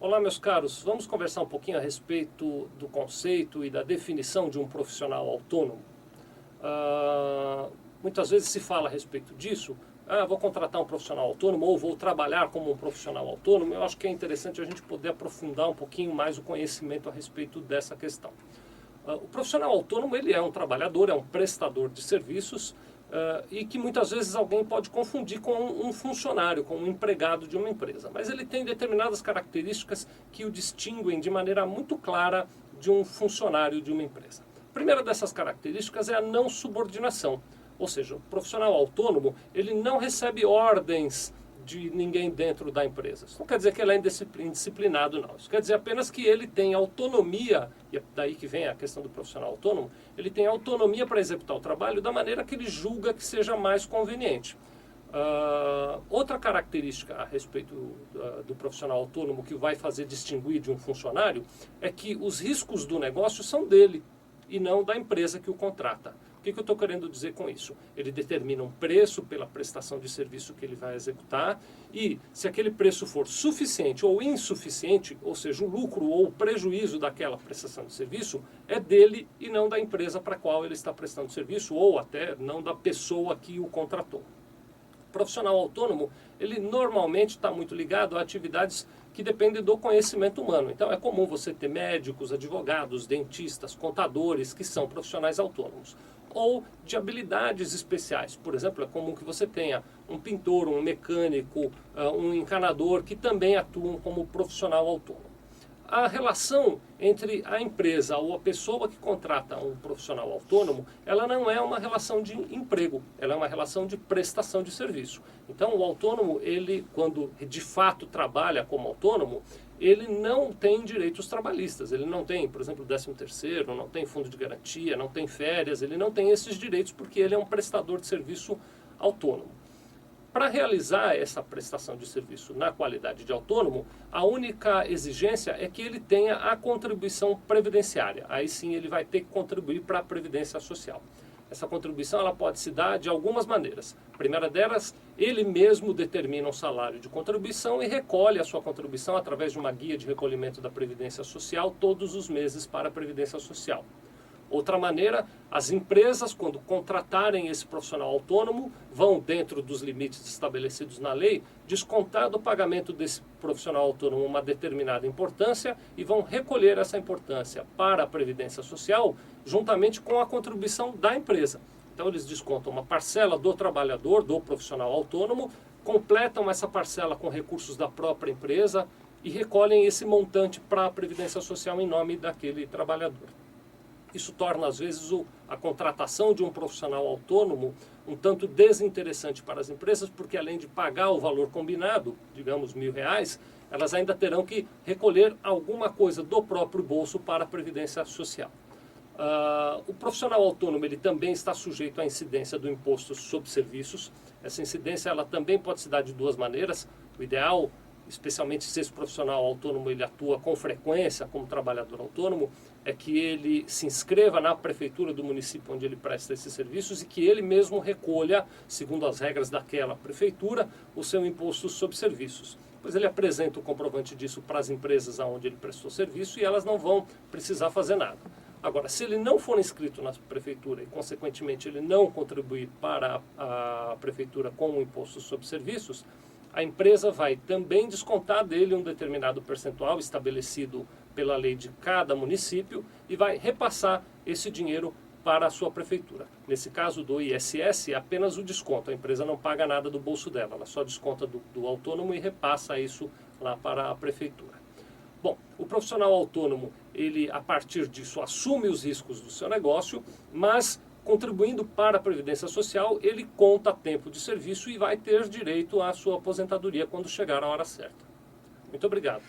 Olá, meus caros, vamos conversar um pouquinho a respeito do conceito e da definição de um profissional autônomo. Muitas vezes se fala a respeito disso, vou contratar um profissional autônomo ou vou trabalhar como um profissional autônomo. Eu acho que é interessante a gente poder aprofundar um pouquinho mais o conhecimento a respeito dessa questão. O profissional autônomo ele é um trabalhador, é um prestador de serviços e que muitas vezes alguém pode confundir com um funcionário, com um empregado de uma empresa. Mas ele tem determinadas características que o distinguem de maneira muito clara de um funcionário de uma empresa. A primeira dessas características é a não subordinação. Ou seja, o profissional autônomo ele não recebe ordens de ninguém dentro da empresa. Isso não quer dizer que ele é indisciplinado, não. Isso quer dizer apenas que ele tem autonomia, e é daí que vem a questão do profissional autônomo, ele tem autonomia para executar o trabalho da maneira que ele julga que seja mais conveniente. Outra característica a respeito do profissional autônomo que vai fazer distinguir de um funcionário é que os riscos do negócio são dele e não da empresa que o contrata. O que eu estou querendo dizer com isso? Ele determina um preço pela prestação de serviço que ele vai executar e se aquele preço for suficiente ou insuficiente, ou seja, o lucro ou o prejuízo daquela prestação de serviço é dele e não da empresa para a qual ele está prestando serviço ou até não da pessoa que o contratou. O profissional autônomo, ele normalmente está muito ligado a atividades que dependem do conhecimento humano. Então é comum você ter médicos, advogados, dentistas, contadores que são profissionais autônomos. Ou de habilidades especiais. Por exemplo, é comum que você tenha um pintor, um mecânico, um encanador que também atuam como profissional autônomo. A relação entre a empresa ou a pessoa que contrata um profissional autônomo, ela não é uma relação de emprego, ela é uma relação de prestação de serviço. Então o autônomo, ele quando de fato trabalha como autônomo, ele não tem direitos trabalhistas, ele não tem, por exemplo, 13º, não tem fundo de garantia, não tem férias, ele não tem esses direitos porque ele é um prestador de serviço autônomo. Para realizar essa prestação de serviço na qualidade de autônomo, a única exigência é que ele tenha a contribuição previdenciária. Aí sim ele vai ter que contribuir para a Previdência Social. Essa contribuição ela pode se dar de algumas maneiras. A primeira delas, ele mesmo determina um salário de contribuição e recolhe a sua contribuição através de uma guia de recolhimento da Previdência Social todos os meses para a Previdência Social. Outra maneira, as empresas, quando contratarem esse profissional autônomo, vão, dentro dos limites estabelecidos na lei, descontar do pagamento desse profissional autônomo uma determinada importância e vão recolher essa importância para a Previdência Social, juntamente com a contribuição da empresa. Então, eles descontam uma parcela do trabalhador, do profissional autônomo, completam essa parcela com recursos da própria empresa e recolhem esse montante para a Previdência Social em nome daquele trabalhador. Isso torna, às vezes, a contratação de um profissional autônomo um tanto desinteressante para as empresas, porque além de pagar o valor combinado, digamos R$1.000, elas ainda terão que recolher alguma coisa do próprio bolso para a Previdência Social. O profissional autônomo ele também está sujeito à incidência do imposto sobre serviços. Essa incidência ela também pode se dar de duas maneiras. O ideal, especialmente se esse profissional autônomo ele atua com frequência como trabalhador autônomo, é que ele se inscreva na prefeitura do município onde ele presta esses serviços e que ele mesmo recolha, segundo as regras daquela prefeitura, o seu imposto sobre serviços. Pois ele apresenta o comprovante disso para as empresas onde ele prestou serviço e elas não vão precisar fazer nada. Agora, se ele não for inscrito na prefeitura e, consequentemente, ele não contribuir para a prefeitura com o imposto sobre serviços, a empresa vai também descontar dele um determinado percentual estabelecido pela lei de cada município e vai repassar esse dinheiro para a sua prefeitura. Nesse caso do ISS, é apenas o desconto, a empresa não paga nada do bolso dela, ela só desconta do autônomo e repassa isso lá para a prefeitura. Bom, o profissional autônomo, ele a partir disso assume os riscos do seu negócio, mas contribuindo para a Previdência Social, ele conta tempo de serviço e vai ter direito à sua aposentadoria quando chegar a hora certa. Muito obrigado.